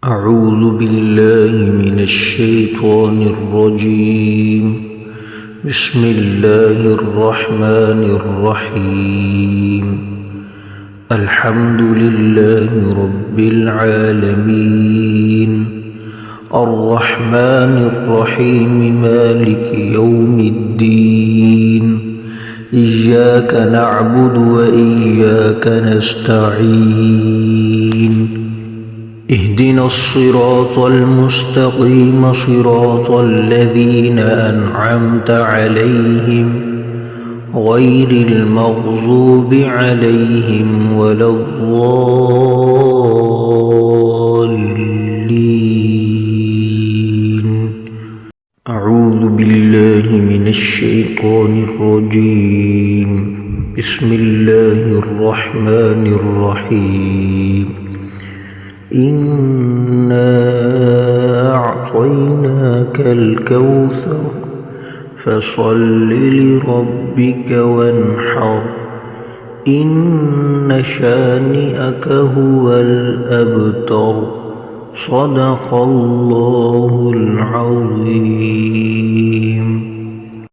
أعوذ بالله من الشيطان الرجيم. بسم الله الرحمن الرحيم. الحمد لله رب العالمين، الرحمن الرحيم، مالك يوم الدين. إياك نعبد وإياك نستعين. اهدنا الصراط المستقيم، صراط الذين أنعمت عليهم غير المغضوب عليهم ولا الضالين. أعوذ بالله من الشيطان الرجيم. بسم الله الرحمن الرحيم. إنا أعطيناك الكوثر فصل لربك وانحر، إن شانئك هو الأبتر. صدق الله العظيم.